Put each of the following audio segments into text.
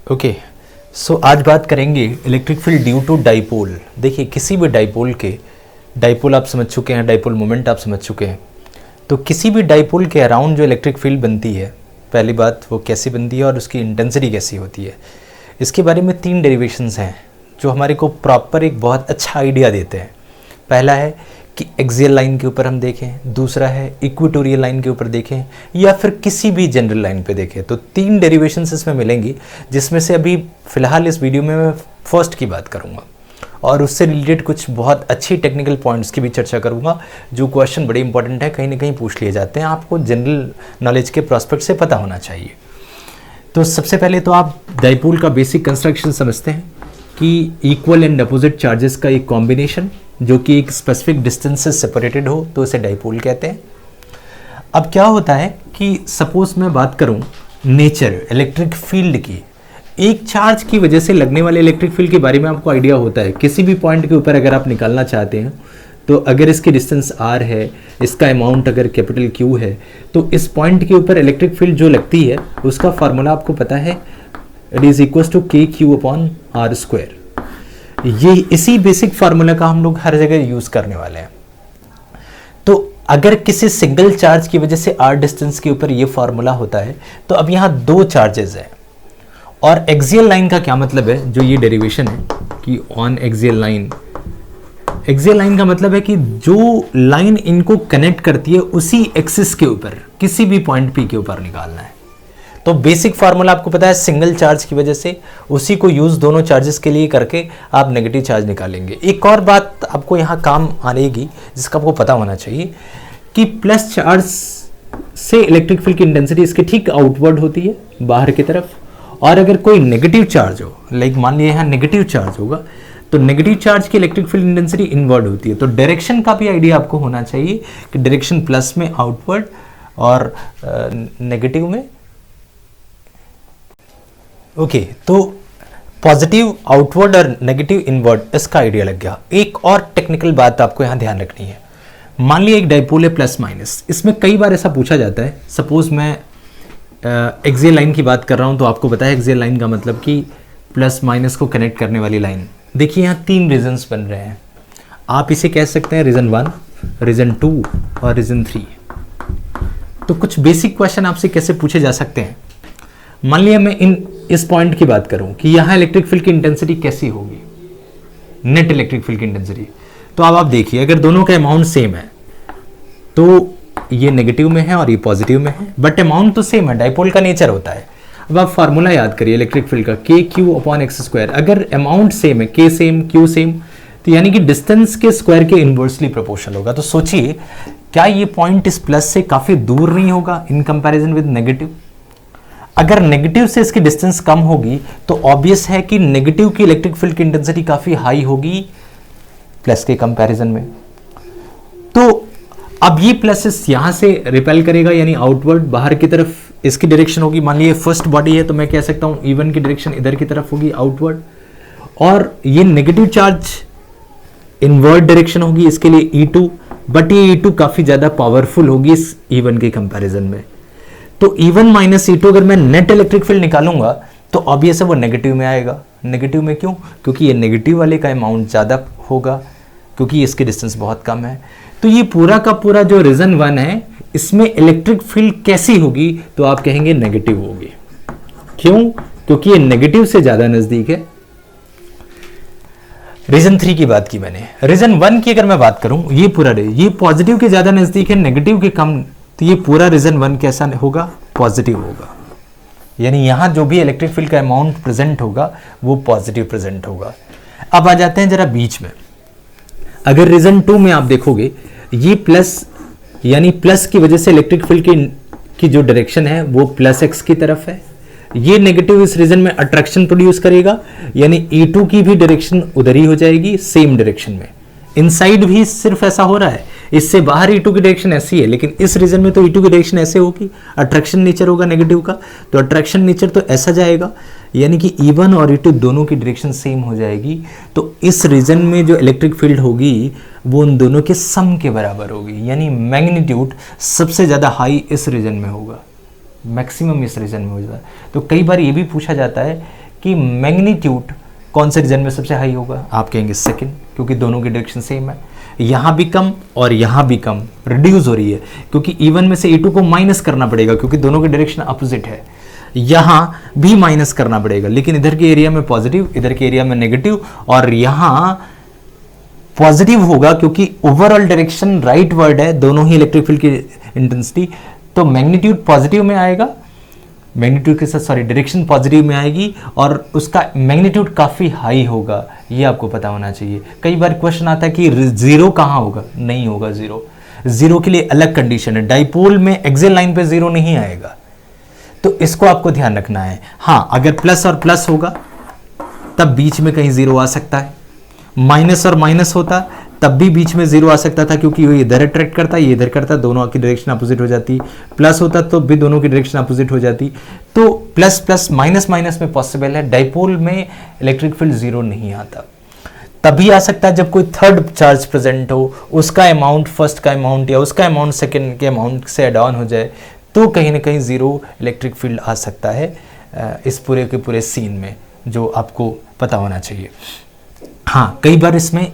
Okay, सो आज बात करेंगे electric field due to dipole. देखिए, किसी भी डाइपोल के डाइपोल आप समझ चुके हैं, डाइपोल मोमेंट आप समझ चुके हैं। तो किसी भी डाइपोल के अराउंड जो इलेक्ट्रिक फील्ड बनती है, पहली बात वो कैसी बनती है और उसकी इंटेंसिटी कैसी होती है, इसके बारे में 3 डेरिवेशंस हैं जो हमारे को प्रॉपर एक बहुत अच्छा आइडिया देते हैं। पहला है कि एक्सियल लाइन के ऊपर हम देखें, दूसरा है इक्वेटोरियल लाइन के ऊपर देखें, या फिर किसी भी जनरल लाइन पे देखें। तो 3 डेरिवेशंस इसमें मिलेंगी, जिसमें से अभी फ़िलहाल इस वीडियो में मैं फर्स्ट की बात करूँगा और उससे रिलेटेड कुछ बहुत अच्छी टेक्निकल पॉइंट्स की भी चर्चा करूँगा, जो क्वेश्चन बड़े इंपॉर्टेंट है, कहीं ना कहीं पूछ लिए जाते हैं, आपको जनरल नॉलेज के प्रॉस्पेक्ट से पता होना चाहिए। तो सबसे पहले तो आप डाइपोल का बेसिक कंस्ट्रक्शन समझते हैं कि इक्वल एंड अपोजिट चार्जेस का एक कॉम्बिनेशन जो कि एक स्पेसिफिक डिस्टेंस से सेपरेटेड हो तो उसे डाइपोल कहते हैं। अब क्या होता है कि सपोज मैं बात करूं नेचर इलेक्ट्रिक फील्ड की, एक चार्ज की वजह से लगने वाले इलेक्ट्रिक फील्ड के बारे में आपको आइडिया होता है। किसी भी पॉइंट के ऊपर अगर आप निकालना चाहते हैं तो अगर इसकी डिस्टेंस r है, इसका अमाउंट अगर कैपिटल Q है, तो इस पॉइंट के ऊपर इलेक्ट्रिक फील्ड जो लगती है उसका फार्मूला आपको पता है, it is equal to KQ/r²। ये इसी बेसिक फार्मूला का हम लोग हर जगह यूज करने वाले हैं। तो अगर किसी सिंगल चार्ज की वजह से r डिस्टेंस के ऊपर ये फार्मूला होता है, तो अब यहाँ 2 चार्जेस हैं। और एक्सियल लाइन का क्या मतलब है, जो ये डेरिवेशन है कि on axial line, axial line का मतलब है कि जो लाइन इनको कनेक्ट करती है उसी एक्सिस के ऊपर किसी भी पॉइंट P के ऊपर निकालना है। तो बेसिक फार्मूला आपको पता है, सिंगल चार्ज की वजह से उसी को यूज दोनों चार्जेस के लिए करके आप नेगेटिव चार्ज निकालेंगे। एक और बात आपको यहाँ काम आएगी जिसका आपको पता होना चाहिए कि प्लस चार्ज से इलेक्ट्रिक फील्ड की इंटेंसिटी इसके ठीक आउटवर्ड होती है बाहर की तरफ, और अगर कोई नेगेटिव चार्ज हो, लाइक मान लिया यहाँ नेगेटिव चार्ज होगा, तो नेगेटिव चार्ज की इलेक्ट्रिक फील्ड इंटेंसिटी इनवर्ड होती है। तो डायरेक्शन का भी आइडिया आपको होना चाहिए कि डायरेक्शन प्लस में आउटवर्ड और नेगेटिव में ओके। तो पॉजिटिव आउटवर्ड और नेगेटिव इनवर्ड, इसका आइडिया लग गया। एक और टेक्निकल बात आपको यहाँ ध्यान रखनी है। मान लिया एक डाइपोल है प्लस माइनस, इसमें कई बार ऐसा पूछा जाता है। सपोज मैं एक्सियल लाइन की बात कर रहा हूँ, तो आपको पता है एक्सियल लाइन का मतलब कि प्लस माइनस को कनेक्ट करने वाली लाइन। देखिए यहाँ 3 रीजन्स बन रहे हैं। आप इसे कह सकते हैं रीजन 1, रीजन 2 और रीजन 3। तो कुछ बेसिक क्वेश्चन आपसे कैसे पूछे जा सकते हैं। मान लिया मैं इस पॉइंट की बात करूं कि यहां इलेक्ट्रिक फील्ड की इंटेंसिटी कैसी होगी, नेट इलेक्ट्रिक फील्ड की इंटेंसिटी। तो अब आप देखिए, अगर दोनों का अमाउंट सेम है तो ये नेगेटिव में है और ये पॉजिटिव में है, बट अमाउंट तो सेम है, डाइपोल का नेचर होता है। अब आप फार्मूला याद करिए इलेक्ट्रिक फील्ड का, KQ/x²। अगर अमाउंट सेम है, K सेम, Q सेम, तो यानी कि डिस्टेंस के स्क्वायर के इनवर्सली प्रोपोर्शनल होगा। तो सोचिए, क्या ये पॉइंट इस प्लस से काफी दूर नहीं होगा इन कंपैरिजन विद नेगेटिव? अगर नेगेटिव से इसकी डिस्टेंस कम होगी तो ऑब्वियस है कि नेगेटिव की इलेक्ट्रिक फील्ड की इंटेंसिटी काफी हाई होगी प्लस के कंपैरिजन में। तो अब ये प्लस यहां से रिपेल करेगा, यानी आउटवर्ड बाहर की तरफ इसकी डायरेक्शन होगी। मान लीजिए फर्स्ट बॉडी है तो मैं कह सकता हूं E1 की डायरेक्शन इधर की तरफ होगी, आउटवर्ड, और ये नेगेटिव चार्ज इनवर्ड डायरेक्शन होगी इसके लिए E2, बट ये E2 काफी ज्यादा पावरफुल होगी इस E1 के कंपैरिजन में। तो E1 माइनस E2 अगर मैं नेट इलेक्ट्रिक फील्ड निकालूंगा तो ऑब्वियस है वो नेगेटिव में आएगा। नेगेटिव में क्यों? क्योंकि ये नेगेटिव वाले का अमाउंट ज़्यादा होगा, क्योंकि इसकी डिस्टेंस बहुत कम है। तो ये पूरा का पूरा जो रीजन 1 है, इसमें इलेक्ट्रिक फील्ड कैसी होगी, तो आप कहेंगे नेगेटिव होगी। क्यों? क्योंकि ये नेगेटिव से ज़्यादा नज़दीक है। रीजन 3 की बात की मैंने। रीजन 1 की अगर मैं बात करूं, ये पूरा ये पॉजिटिव के ज़्यादा नज़दीक है, नेगेटिव के कम, तो ये पूरा रीजन 1 कैसा होगा? पॉजिटिव होगा। यानी यहां जो भी इलेक्ट्रिक फील्ड का अमाउंट प्रेजेंट होगा वो पॉजिटिव प्रेजेंट होगा। अब आ जाते हैं जरा बीच में। अगर रीजन 2 में आप देखोगे, ये प्लस, यानी प्लस की वजह से इलेक्ट्रिक फील्ड की जो डायरेक्शन है वो प्लस x की तरफ है। ये नेगेटिव इस रीजन में अट्रैक्शन प्रोड्यूस करेगा, यानी E2 की भी डायरेक्शन उधर ही हो जाएगी, सेम डायरेक्शन में। इनसाइड भी सिर्फ ऐसा हो रहा है, इससे बाहर E2 की डायरेक्शन ऐसी है, लेकिन इस रीजन में तो E2 की डायरेक्शन ऐसे होगी, अट्रैक्शन नेचर होगा नेगेटिव का, तो अट्रैक्शन नेचर तो ऐसा जाएगा, यानी कि E1 और E2 दोनों की डायरेक्शन सेम हो जाएगी। तो इस रीजन में जो इलेक्ट्रिक फील्ड होगी वो उन दोनों के सम के बराबर होगी, यानी मैग्नीट्यूड सबसे ज़्यादा हाई इस रीजन में होगा, मैक्सिमम इस रीजन में हो जाता है। तो कई बार ये भी पूछा जाता है कि मैग्नीट्यूड कौन से रीजन में सबसे हाई होगा, आप कहेंगे सेकंड, क्योंकि दोनों की डायरेक्शन सेम है। यहाँ भी कम और यहाँ भी कम, रिड्यूस हो रही है, क्योंकि E1 में से E2 को माइनस करना पड़ेगा, क्योंकि दोनों की डायरेक्शन अपोजिट है। यहाँ भी माइनस करना पड़ेगा, लेकिन इधर के एरिया में पॉजिटिव, इधर के एरिया में नेगेटिव, और यहाँ पॉजिटिव होगा क्योंकि ओवरऑल डायरेक्शन राइट वर्ड है, दोनों ही इलेक्ट्रिक फील्ड की इंटेंसिटी, तो मैग्नीट्यूड पॉजिटिव में आएगा, मैग्नीट्यूड के साथ सॉरी डायरेक्शन पॉजिटिव में आएगी, और उसका मैग्नीट्यूड काफ़ी हाई होगा, ये आपको पता होना चाहिए। कई बार क्वेश्चन आता है कि जीरो कहाँ होगा, नहीं होगा जीरो, जीरो के लिए अलग कंडीशन है, डाइपोल में एक्सियल लाइन पे जीरो नहीं आएगा, तो इसको आपको ध्यान रखना है। हाँ, अगर प्लस और प्लस होगा तब बीच में कहीं जीरो आ सकता है, माइनस और माइनस होता तब भी बीच में जीरो आ सकता था, क्योंकि ये इधर अट्रैक्ट करता, ये इधर करता, दोनों की डायरेक्शन अपोजिट हो जाती। प्लस होता तो भी दोनों की डायरेक्शन अपोजिट हो जाती। तो प्लस प्लस माइनस माइनस में पॉसिबल है, डाइपोल में इलेक्ट्रिक फील्ड जीरो नहीं आता। तभी आ सकता है जब कोई थर्ड चार्ज प्रेजेंट हो, उसका अमाउंट फर्स्ट का अमाउंट या उसका अमाउंट सेकेंड के अमाउंट से एड ऑन हो जाए, तो कहीं ना कहीं जीरो इलेक्ट्रिक फील्ड आ सकता है इस पूरे के पूरे सीन में, जो आपको पता होना चाहिए। हाँ, कई बार इसमें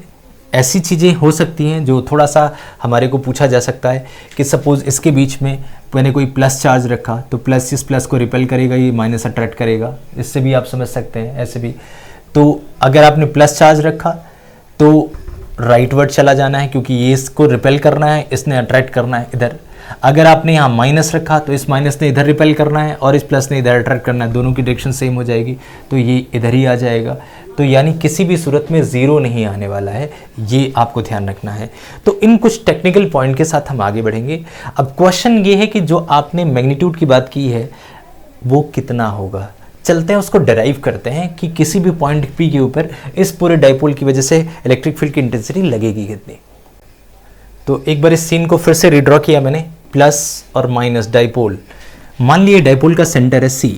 ऐसी चीज़ें हो सकती हैं जो थोड़ा सा हमारे को पूछा जा सकता है कि सपोज इसके बीच में मैंने कोई प्लस चार्ज रखा, तो प्लस इस प्लस को रिपेल करेगा, ये माइनस अट्रैक्ट करेगा, इससे भी आप समझ सकते हैं, ऐसे भी। तो अगर आपने प्लस चार्ज रखा तो राइट वर्ड चला जाना है, क्योंकि ये इसको रिपेल करना है, इसने अट्रैक्ट करना है इधर। अगर आपने यहाँ माइनस रखा तो इस माइनस ने इधर रिपेल करना है और इस प्लस ने इधर अट्रैक्ट करना है, दोनों की डायरेक्शन सेम हो जाएगी, तो ये इधर ही आ जाएगा। तो यानी किसी भी सूरत में ज़ीरो नहीं आने वाला है, ये आपको ध्यान रखना है। तो इन कुछ टेक्निकल पॉइंट के साथ हम आगे बढ़ेंगे। अब क्वेश्चन ये है कि जो आपने मैग्नीट्यूड की बात की है वो कितना होगा, चलते हैं उसको डिराइव करते हैं कि किसी भी पॉइंट P के ऊपर इस पूरे डाइपोल की वजह से इलेक्ट्रिक फील्ड की इंटेंसिटी लगेगी कितनी। तो एक बार इस सीन को फिर से रिड्रॉ किया मैंने, प्लस और माइनस डाइपोल। मान लिए डाइपोल का सेंटर है C,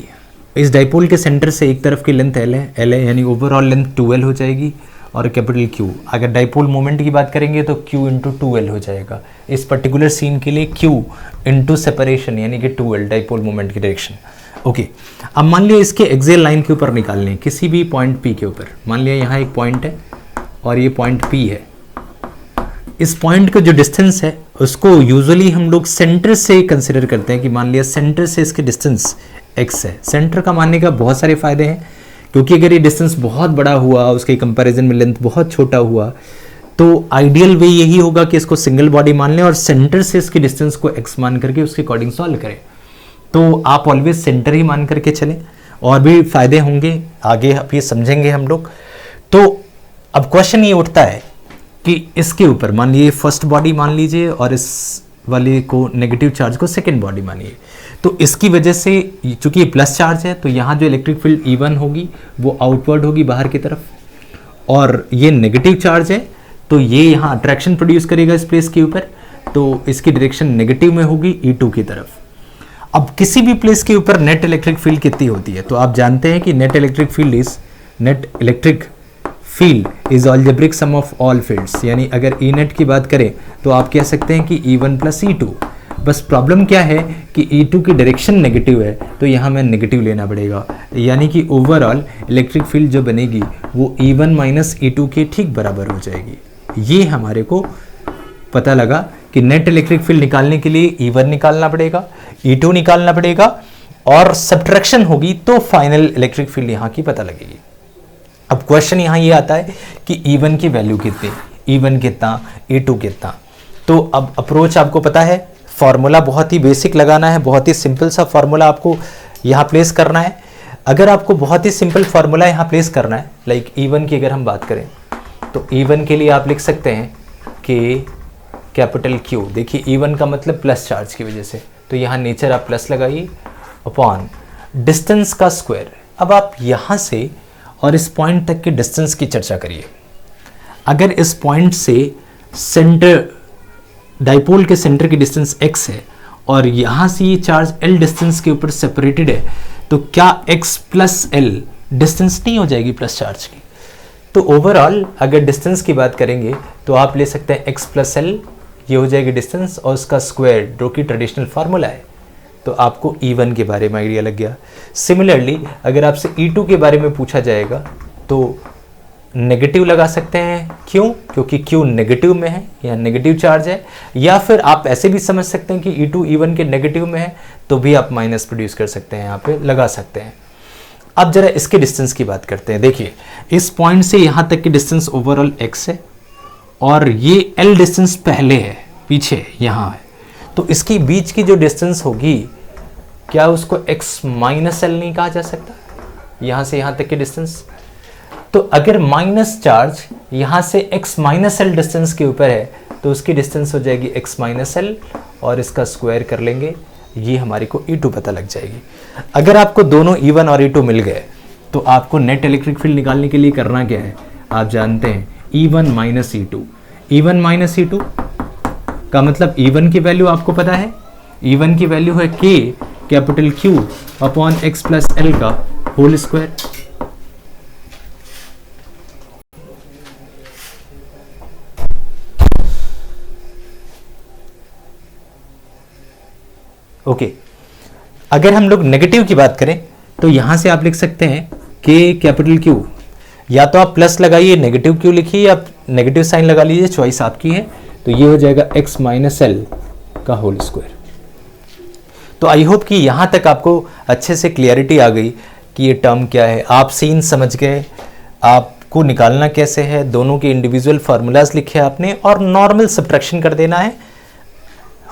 इस डाइपोल के सेंटर से एक तरफ की लेंथ L है, यानी ओवरऑल लेंथ 2L हो जाएगी, और कैपिटल Q। अगर डाइपोल मोमेंट की बात करेंगे तो Q इंटू 2L हो जाएगा। इस पर्टिकुलर सीन के लिए Q इंटू सेपरेशन यानी कि 2L डाइपोल मोमेंट की डायरेक्शन। ओके, अब मान लिया इसके एक्सियल लाइन के ऊपर निकालने किसी भी पॉइंट P के ऊपर। मान लिया यहाँ एक पॉइंट है और ये पॉइंट P है। इस पॉइंट का जो डिस्टेंस है उसको यूजुअली हम लोग सेंटर से कंसिडर करते हैं कि मान लिया सेंटर से इसके डिस्टेंस x है। सेंटर का मानने का बहुत सारे फायदे हैं, क्योंकि अगर ये डिस्टेंस बहुत बड़ा हुआ, उसके कंपैरिजन में लेंथ बहुत छोटा हुआ, तो आइडियल वे यही होगा कि इसको सिंगल बॉडी मान लें और सेंटर से इसके डिस्टेंस को x मान करके उसके अकॉर्डिंग सॉल्व करें। तो आप ऑलवेज सेंटर ही मान करके चलें, और भी फायदे होंगे, आगे आप ये समझेंगे हम लोग। तो अब क्वेश्चन ये उठता है कि इसके ऊपर मान लीजिए फर्स्ट बॉडी मान लीजिए और इस वाले को नेगेटिव चार्ज को सेकेंड बॉडी मानिए। तो इसकी वजह से चूंकि ये प्लस चार्ज है तो यहाँ जो इलेक्ट्रिक फील्ड E1 होगी वो आउटवर्ड होगी बाहर की तरफ, और ये नेगेटिव चार्ज है तो ये यहाँ अट्रैक्शन प्रोड्यूस करेगा इस प्लेस के ऊपर, तो इसकी डायरेक्शन नेगेटिव में होगी E2 की तरफ। अब किसी भी प्लेस के ऊपर नेट इलेक्ट्रिक फील्ड कितनी होती है, तो आप जानते हैं कि net electric field is algebraic sum of all fields, यानी अगर ई नेट की बात करें तो आप कह सकते हैं कि E1 प्लस E2। बस प्रॉब्लम क्या है कि E2 की डायरेक्शन नेगेटिव है, तो यहाँ मैं नेगेटिव लेना पड़ेगा, यानी कि ओवरऑल इलेक्ट्रिक फील्ड जो बनेगी वो E1 माइनस E2 के ठीक बराबर हो जाएगी। ये हमारे को पता लगा कि नेट इलेक्ट्रिक फील्ड निकालने के लिए E1 निकालना पड़ेगा, E2 निकालना पड़ेगा, और सब्ट्रैक्शन होगी तो फाइनल इलेक्ट्रिक फील्ड यहाँ की पता लगेगी। अब क्वेश्चन यहाँ ये आता है कि E1 की वैल्यू कितनी, E1 कितना, E2 कितना। तो अब अप्रोच आपको पता है, फॉर्मूला बहुत ही बेसिक लगाना है, बहुत ही सिंपल सा फॉर्मूला आपको यहाँ प्लेस करना है। अगर आपको बहुत ही सिंपल फॉर्मूला यहाँ प्लेस करना है, लाइक E1 की अगर हम बात करें तो E1 के लिए आप लिख सकते हैं कि कैपिटल Q। देखिए E1 का मतलब प्लस चार्ज की वजह से, तो यहाँ नेचर आप प्लस लगाइए अपॉन डिस्टेंस का स्क्वायर। अब आप यहाँ से और इस पॉइंट तक के डिस्टेंस की चर्चा करिए। अगर इस पॉइंट से सेंटर डाइपोल के सेंटर की डिस्टेंस x है और यहाँ से ये चार्ज L डिस्टेंस के ऊपर सेपरेटेड है, तो क्या x प्लस L डिस्टेंस नहीं हो जाएगी प्लस चार्ज की। तो ओवरऑल अगर डिस्टेंस की बात करेंगे तो आप ले सकते हैं x प्लस L, ये हो जाएगी डिस्टेंस और उसका स्क्वायर जो कि ट्रेडिशनल फार्मूला है। तो आपको E1 के बारे में आइडिया लग गया। सिमिलरली अगर आपसे E2 के बारे में पूछा जाएगा तो नेगेटिव लगा सकते हैं, क्यों? क्योंकि Q नेगेटिव में है या नेगेटिव चार्ज है, या फिर आप ऐसे भी समझ सकते हैं कि E2 E1 के नेगेटिव में है तो भी आप माइनस प्रोड्यूस कर सकते हैं, यहाँ पे लगा सकते हैं। अब जरा इसके डिस्टेंस की बात करते हैं। देखिए इस पॉइंट से यहाँ तक की डिस्टेंस ओवरऑल x है और ये L डिस्टेंस पहले है, पीछे यहाँ है, तो इसके बीच की जो डिस्टेंस होगी क्या उसको x माइनस एल नहीं कहा जा सकता? यहाँ से यहाँ तक की डिस्टेंस। तो अगर माइनस चार्ज यहाँ से x माइनस एल डिस्टेंस के ऊपर है तो उसकी डिस्टेंस हो जाएगी x माइनस एल और इसका स्क्वायर कर लेंगे, ये हमारे को E2 पता लग जाएगी। अगर आपको दोनों E1 और E2 मिल गए तो आपको नेट इलेक्ट्रिक फील्ड निकालने के लिए करना क्या है? आप जानते हैं E1 minus E2। E1 minus E2 का मतलब E1 की वैल्यू आपको पता है, E1 की वैल्यू है K capital Q upon x plus L का होल स्क्वायर। ओके, अगर हम लोग नेगेटिव की बात करें तो यहां से आप लिख सकते हैं K कैपिटल Q, या तो आप प्लस लगाइए नेगेटिव Q लिखिए या नेगेटिव साइन लगा लीजिए, चॉइस आपकी है। तो ये हो जाएगा x माइनस एल का होल स्क्वायर। तो आई होप कि यहां तक आपको अच्छे से क्लियरिटी आ गई कि ये टर्म क्या है, आप सीन समझ गए, आपको निकालना कैसे है, दोनों के इंडिविजुअल फार्मूलाज लिखे आपने और नॉर्मल सब्ट्रैक्शन कर देना है,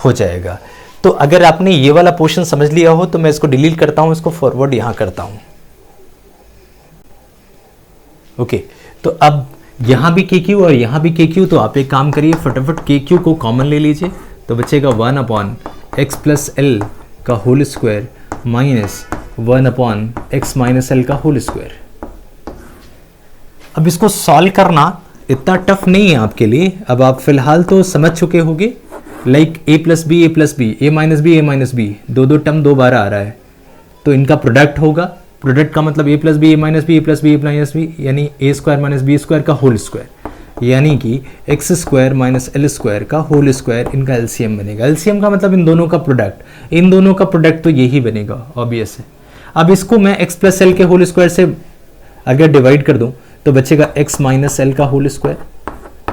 हो जाएगा। तो अगर आपने ये वाला पोर्शन समझ लिया हो तो मैं इसको डिलीट करता हूं, इसको फॉरवर्ड यहां करता हूं। ओके, तो अब यहां भी KQ और यहां भी KQ, तो आप एक काम करिए फटाफट KQ को कॉमन ले लीजिए, तो बचेगा 1 अपॉन x प्लस एल का whole square minus 1 upon x minus L का होल स्क्वायर। अब इसको सॉल्व करना इतना टफ नहीं है आपके लिए, अब आप फिलहाल तो समझ चुके होंगे, like a plus B a minus B दो टर्म 2 बार आ रहा है तो इनका प्रोडक्ट होगा। प्रोडक्ट का मतलब a plus B a minus B यानी a square minus B square का होल स्क्वायर, यानी कि X square minus L square का होल स्क्वायर, इनका एलसीएम बनेगा। एलसीएम का मतलब इन दोनों का प्रोडक्ट, इन दोनों का प्रोडक्ट तो यही बनेगा, ऑब्वियस है। अब इसको मैं एक्स प्लस एल के होल स्क्वायर से अगर डिवाइड कर दूं तो बचेगा एक्स माइनस एल का होल स्क्वायर,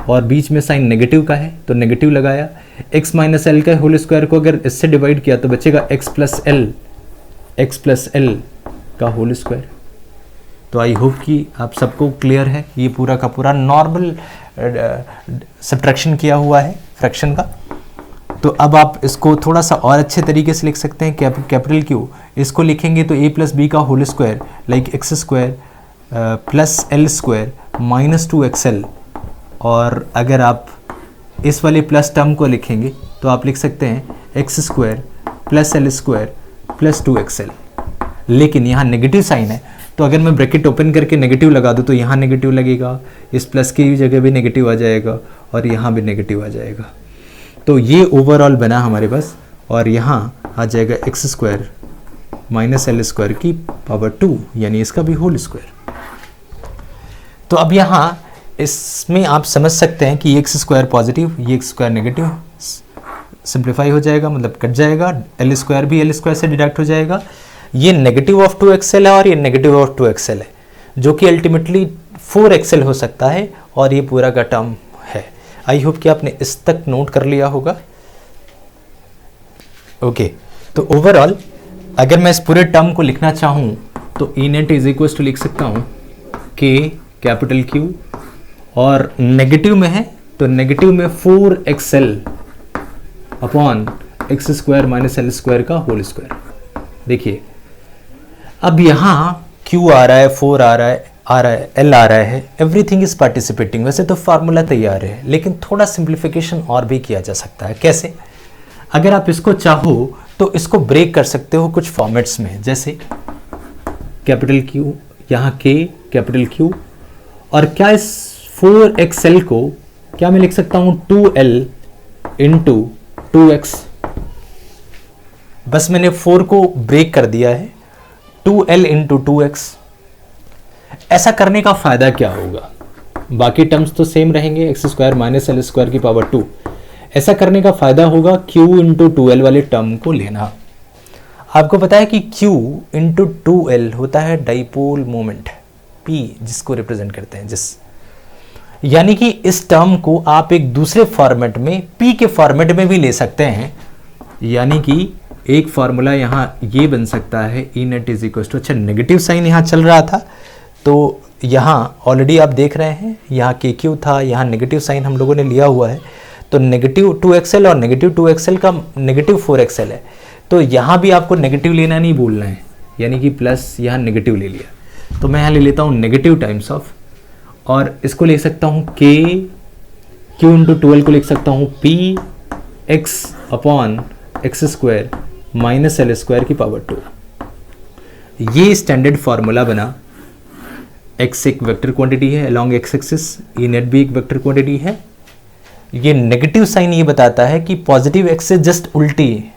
और बीच में साइन नेगेटिव का है तो नेगेटिव लगाया। एक्स माइनस एल का होल स्क्वायर को अगर इससे डिवाइड किया तो बचेगा एक्स प्लस एल का होल स्क्वायर। तो आई होप कि आप सबको क्लियर है, ये पूरा का पूरा नॉर्मल सब्ट्रैक्शन किया हुआ है फ्रैक्शन का। तो अब आप इसको थोड़ा सा और अच्छे तरीके से लिख सकते हैं, कैपिटल Q इसको लिखेंगे तो a प्लस बी का whole square like X square plus L square minus 2xl, और अगर आप इस वाले प्लस टर्म को लिखेंगे तो आप लिख सकते हैं x square plus L square plus 2xl। लेकिन यहाँ नेगेटिव साइन है तो अगर मैं ब्रैकेट ओपन करके नेगेटिव लगा दूँ तो यहाँ नेगेटिव लगेगा, इस प्लस की जगह भी नेगेटिव आ जाएगा और यहाँ भी नेगेटिव आ जाएगा। तो ये ओवरऑल बना हमारे पास, और यहाँ आ जाएगा x square minus L square की पावर 2 यानी इसका भी होल स्क्वायर। तो अब यहाँ इसमें आप समझ सकते हैं कि ये एक्स स्क्वायर पॉजिटिव, ये एक्स स्क्वायर नेगेटिव, सिंप्लीफाई हो जाएगा मतलब कट जाएगा, एल स्क्वायर भी एल स्क्वायर से डिडक्ट हो जाएगा। ये नेगेटिव ऑफ 2xl है और ये नेगेटिव ऑफ 2xl है, जो कि अल्टीमेटली 4xl हो सकता है, और ये पूरा का टर्म है। आई होप कि आपने इस तक नोट कर लिया होगा। ओके, तो ओवरऑल अगर मैं इस पूरे टर्म को लिखना चाहूँ तो E net is equal to लिख सकता हूँ K कैपिटल Q, और नेगेटिव में है तो नेगेटिव में 4xl upon x square minus L square का होल स्क्वायर। देखिए अब यहाँ Q आ रहा है, 4 आ रहा है, L आ रहा है, एवरीथिंग इज पार्टिसिपेटिंग। वैसे तो फार्मूला तैयार है लेकिन थोड़ा सिंप्लीफिकेशन और भी किया जा सकता है। कैसे? अगर आप इसको चाहो तो इसको ब्रेक कर सकते हो कुछ फॉर्मेट्स में, जैसे कैपिटल Q, यहाँ K कैपिटल Q, और क्या इस 4xl को क्या मैं लिख सकता हूँ 2l इंटू 2x। बस मैंने 4 को ब्रेक कर दिया है, 2l इंटू 2x। ऐसा करने का फायदा क्या होगा? बाकी टर्म्स तो सेम रहेंगे, x square minus L square की पावर 2। ऐसा करने का फायदा होगा Q इंटू 2l वाले टर्म को लेना। आपको पता है कि Q इंटू 2L होता है डाइपोल मोमेंट, P जिसको रिप्रेजेंट करते हैं जिस, यानी कि इस टर्म को आप एक दूसरे फॉर्मेट में P के फॉर्मेट में भी ले सकते हैं, यानी कि एक फॉर्मूला यहाँ ये बन सकता है E net is equal to, अच्छा नेगेटिव साइन यहाँ चल रहा था तो यहाँ ऑलरेडी आप देख रहे हैं यहाँ KQ था, यहाँ नेगेटिव साइन हम लोगों ने लिया हुआ है, तो नेगेटिव 2XL और नेगेटिव 2XL का नेगेटिव 4XL है, तो यहाँ भी आपको नेगेटिव लेना नहीं भूलना है, यानी कि प्लस यहाँ नेगेटिव ले लिया, तो मैं यहाँ ले लेता हूँ नेगेटिव टाइम्स ऑफ, और इसको लिख सकता हूँ Q इंटू 12 को लिख सकता हूँ P x upon x square minus L square की पावर 2। ये स्टैंडर्ड फॉर्मूला बना, x एक वेक्टर क्वांटिटी है along x axis, E net भी एक वेक्टर क्वांटिटी है। ये नेगेटिव साइन ये बताता है कि पॉजिटिव x से जस्ट उल्टी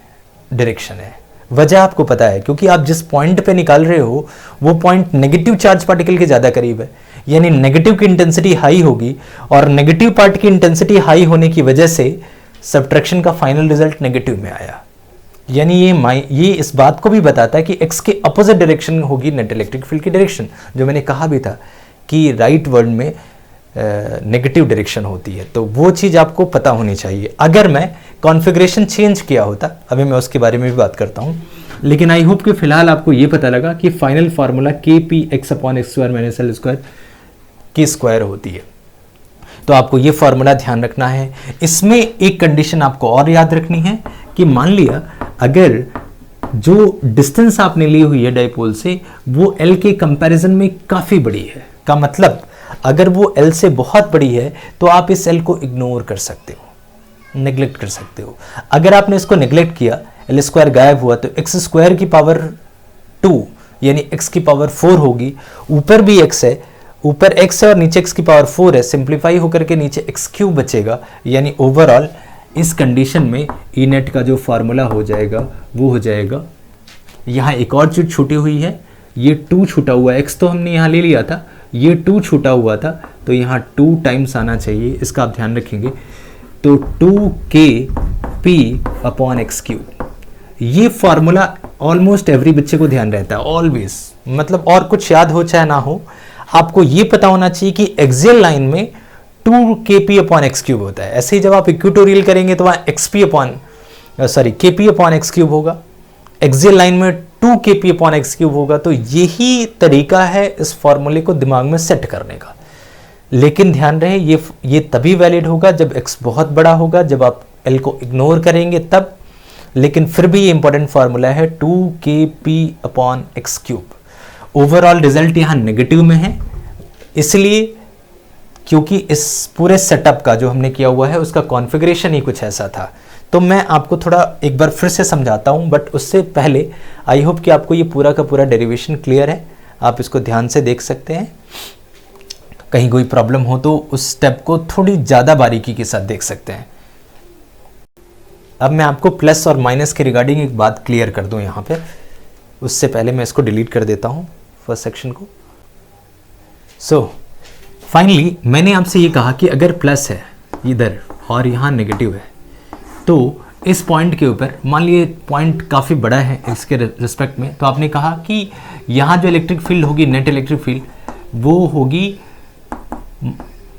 डायरेक्शन है। वजह आपको पता है, क्योंकि आप जिस पॉइंट पे निकाल रहे हो वो पॉइंट नेगेटिव चार्ज पार्टिकल के ज़्यादा करीब है, यानी नेगेटिव की इंटेंसिटी हाई होगी, और नेगेटिव पार्ट की इंटेंसिटी हाई होने की वजह से सब्ट्रैक्शन का फाइनल रिजल्ट नेगेटिव में आया। यानी ये इस बात को भी बताता है कि x के अपोजिट डायरेक्शन होगी नेट इलेक्ट्रिक फील्ड की डायरेक्शन, जो मैंने कहा भी था कि राइट वर्ड में नेगेटिव डायरेक्शन होती है, तो वो चीज़ आपको पता होनी चाहिए। अगर मैं कॉन्फ़िगरेशन चेंज किया होता, अभी मैं उसके बारे में भी बात करता हूँ, लेकिन आई होप कि फिलहाल आपको ये पता लगा कि final formula KP x upon x square minus L square की स्क्वायर होती है। तो आपको ये फार्मूला ध्यान रखना है। इसमें एक कंडीशन आपको और याद रखनी है कि मान लिया अगर जो डिस्टेंस आपने ली हुई है डाइपोल से वो L के कंपैरिजन में काफ़ी बड़ी है, का मतलब अगर वो L से बहुत बड़ी है तो आप इस L को इग्नोर कर सकते हो, नेग्लेक्ट कर सकते हो। अगर आपने इसको नेग्लेक्ट किया, L स्क्वायर गायब हुआ, तो एक्स स्क्वायर की पावर 2 यानी x की पावर 4 होगी, ऊपर भी x है, ऊपर x है और नीचे x की पावर 4 है, सिंप्लीफाई होकर के नीचे x क्यूब बचेगा, यानी ओवरऑल इस कंडीशन में E नेट का जो फार्मूला हो जाएगा वो हो जाएगा, यहाँ एक और चीज छूटी हुई है, ये 2 छूटा हुआ है, x तो हमने यहाँ ले लिया था, ये 2 छूटा हुआ था, तो यहाँ 2 टाइम्स आना चाहिए, इसका आप ध्यान रखेंगे, तो 2kp अपॉन एक्स क्यूब। ये फार्मूला ऑलमोस्ट एवरी बच्चे को ध्यान रहता है, ऑलवेज, मतलब और कुछ याद हो चाहे ना हो, आपको ये पता होना चाहिए कि एक्सियल लाइन में 2kp अपॉन एक्स क्यूब होता है। ऐसे ही जब आप इक्वेटोरियल करेंगे तो वहाँ kp अपॉन एक्स क्यूब होगा, एक्सियल लाइन में 2kp अपॉन एक्स क्यूब होगा। तो यही तरीका है इस फॉर्मूले को दिमाग में सेट करने का। लेकिन ध्यान रहे ये तभी वैलिड होगा जब x बहुत बड़ा होगा, जब आप L को इग्नोर करेंगे तब। लेकिन फिर भी ये इंपॉर्टेंट फार्मूला है 2kp upon x cube. Overall result यहाँ नेगेटिव में है, इसलिए क्योंकि इस पूरे सेटअप का जो हमने किया हुआ है उसका कॉन्फ़िगरेशन ही कुछ ऐसा था। तो मैं आपको थोड़ा एक बार फिर से समझाता हूँ, बट उससे पहले आई होप कि आपको ये पूरा का पूरा डेरिवेशन क्लियर है। आप इसको ध्यान से देख सकते हैं, कहीं कोई प्रॉब्लम हो तो उस स्टेप को थोड़ी ज़्यादा बारीकी के साथ देख सकते हैं। अब मैं आपको प्लस और माइनस के रिगार्डिंग एक बात क्लियर कर दूं यहाँ पे, उससे पहले मैं इसको डिलीट कर देता हूँ फर्स्ट सेक्शन को। फाइनली मैंने आपसे ये कहा कि अगर प्लस है इधर और यहाँ नेगेटिव है, तो इस पॉइंट के ऊपर मान लिए पॉइंट काफ़ी बड़ा है इसके रिस्पेक्ट में, तो आपने कहा कि यहाँ जो इलेक्ट्रिक फील्ड होगी, नेट इलेक्ट्रिक फील्ड, वो होगी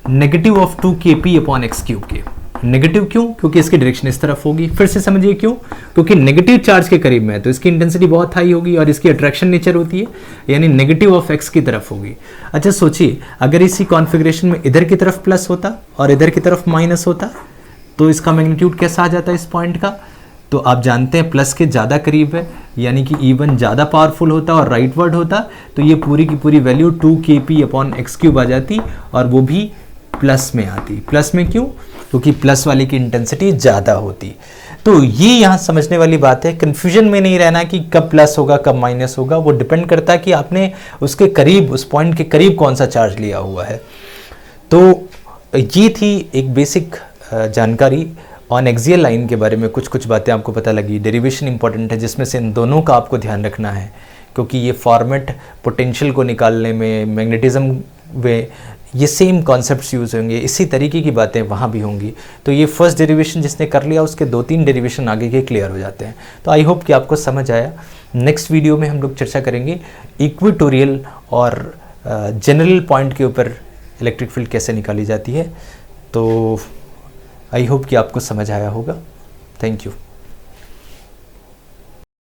negative of 2kp upon x cube के। नेगेटिव क्यों? क्योंकि इसकी डायरेक्शन इस तरफ होगी। फिर से समझिए क्यों, क्योंकि नेगेटिव चार्ज के करीब में है तो इसकी इंटेंसिटी बहुत हाई होगी और इसकी अट्रैक्शन नेचर होती है, यानी नेगेटिव ऑफ एक्स की तरफ होगी। अच्छा सोचिए, अगर इसी कॉन्फ़िगरेशन में इधर की तरफ प्लस होता और इधर की तरफ माइनस होता तो इसका मैग्नीट्यूड कैसा आ जाता है इस पॉइंट का? तो आप जानते हैं प्लस के ज़्यादा करीब है, यानी कि E1 ज़्यादा पावरफुल होता और राइट वर्ड होता, तो ये पूरी की पूरी value 2kp upon x cube आ जाती और वो भी प्लस में आती। प्लस में क्यों? क्योंकि प्लस वाले की इंटेंसिटी ज़्यादा होती। तो ये यहाँ समझने वाली बात है, कन्फ्यूजन में नहीं रहना कि कब प्लस होगा कब माइनस होगा, वो डिपेंड करता है कि आपने उसके करीब, उस पॉइंट के करीब कौन सा चार्ज लिया हुआ है। तो ये थी एक बेसिक जानकारी ऑन एक्सियल लाइन के बारे में, कुछ बातें आपको पता लगी। डेरिवेशन इंपॉर्टेंट है जिसमें से इन दोनों का आपको ध्यान रखना है, क्योंकि ये फॉर्मेट पोटेंशियल को निकालने में, मैग्नेटिज्म में ये सेम कॉन्सेप्ट्स यूज़ होंगे, इसी तरीके की बातें वहाँ भी होंगी। तो ये फर्स्ट डेरिवेशन जिसने कर लिया उसके 2-3 डेरिवेशन आगे के क्लियर हो जाते हैं। तो आई होप कि आपको समझ आया। नेक्स्ट वीडियो में हम लोग चर्चा करेंगे इक्वेटोरियल और जनरल पॉइंट के ऊपर इलेक्ट्रिक फील्ड कैसे निकाली जाती है। तो आई होप कि आपको समझ आया होगा। Thank you.